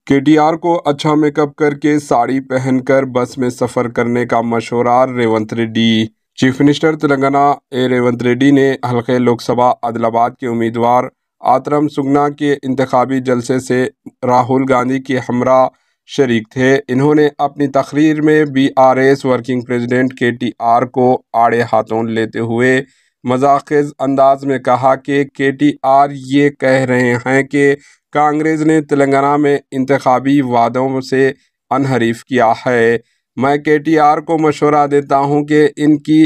KTR को अच्छा makeup करके साड़ी पहनकर बस में सफर करने का मशवरा रेवंत रेड्डी। चीफ मिनिस्टर तेलंगाना रेवंत रेड्डी ने हल्के लोकसभा आदिलाबाद के उम्मीदवार आतरम सुगना के इंतखाबी जलसे से राहुल गांधी के हमरा शरीक थे। इन्होंने अपनी तकरीर में बीआरएस वर्किंग प्रेसिडेंट केटीआर को आड़े हाथों लेते हुए मजाकिज़ अंदाज में कहा कि केटीआर ये कह रहे हैं कि कांग्रेस ने तेलंगाना में इंतखाबी वादों से अनहरीफ किया है। मैं केटीआर को मशवरा देता हूं कि इनकी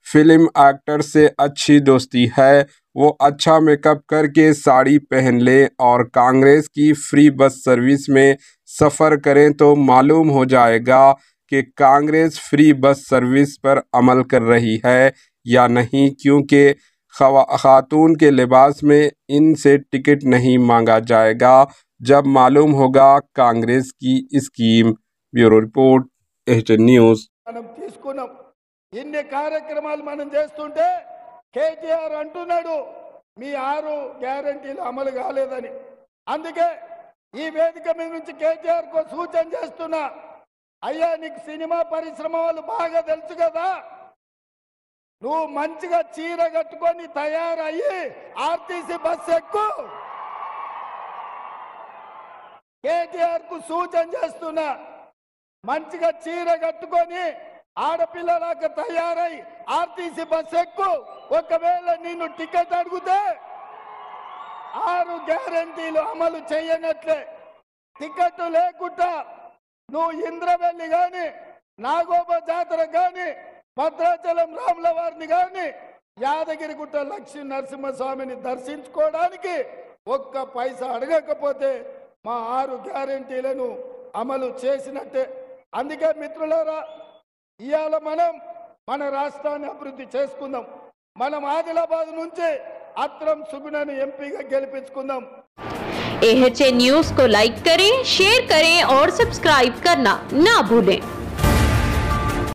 फिल्म एक्टर से अच्छी दोस्ती है, वो अच्छा मेकअप करके साड़ी पहन लें और कांग्रेस की फ्री बस सर्विस में सफ़र करें तो मालूम हो जाएगा कि कांग्रेस फ्री बस सर्विस पर अमल कर रही है या नहीं, क्योंकि खातून के लिबास में इनसे टिकट नहीं मांगा जाएगा जब मालूम होगा कांग्रेस की scheme. Bureau report, HN news. ఇన్ని కార్యక్రమాలు మనం చేస్తుంటే కేటీఆర్ అంటున్నాడు మీ 6 గ్యారెంటీలు అమలు కాలేదని। అందుకే ఈ వేదిక మీద నుంచి కేటీఆర్ కో సూచన చేస్తున్నా, అయ్యా నీకు సినిమా పరిశ్రమ వాళ్ళు బాగా తెలుసు కదా, నువ్వు మంచిగా చీర కట్టుకొని తయారయ్యి ఆర్టీసీ బస్ ఎక్కు। కేటీఆర్ కు సూచన చేస్తున్నా, మంచిగా చీర కట్టుకొని ఆడపిల్లలాగా తయారై ఆర్టీసీ బస్ ఎక్కు। ఒకవేళ నిన్ను టికెట్ అడిగితే 6 గ్యారెంటీలు అమలు చేయనట్లే। టికెట్ లేకుండా నువ్వు ఇంద్రవెల్లి గాని, నాగోబ జాతర గాని, భద్రాచలం రాముల వారిని గాని, యాదగిరిగుట్ట లక్ష్మీ నరసింహస్వామిని దర్శించుకోవడానికి ఒక్క పైసా అడగకపోతే మా 6 గ్యారెంటీలను అమలు చేసినట్టే। అందుకే మిత్రులారా, ఇవాళ మనం మన రాష్ట్రాన్ని అభివృద్ధి చేసుకుందాం। మనం ఆదిలాబాద్ నుంచి आतरम सुगना एमपीगा गेलिपिंचुकुंदाम। एचएन न्यूज़ को लाइक करें, शेयर करें और सब्सक्राइब करना ना भूलें।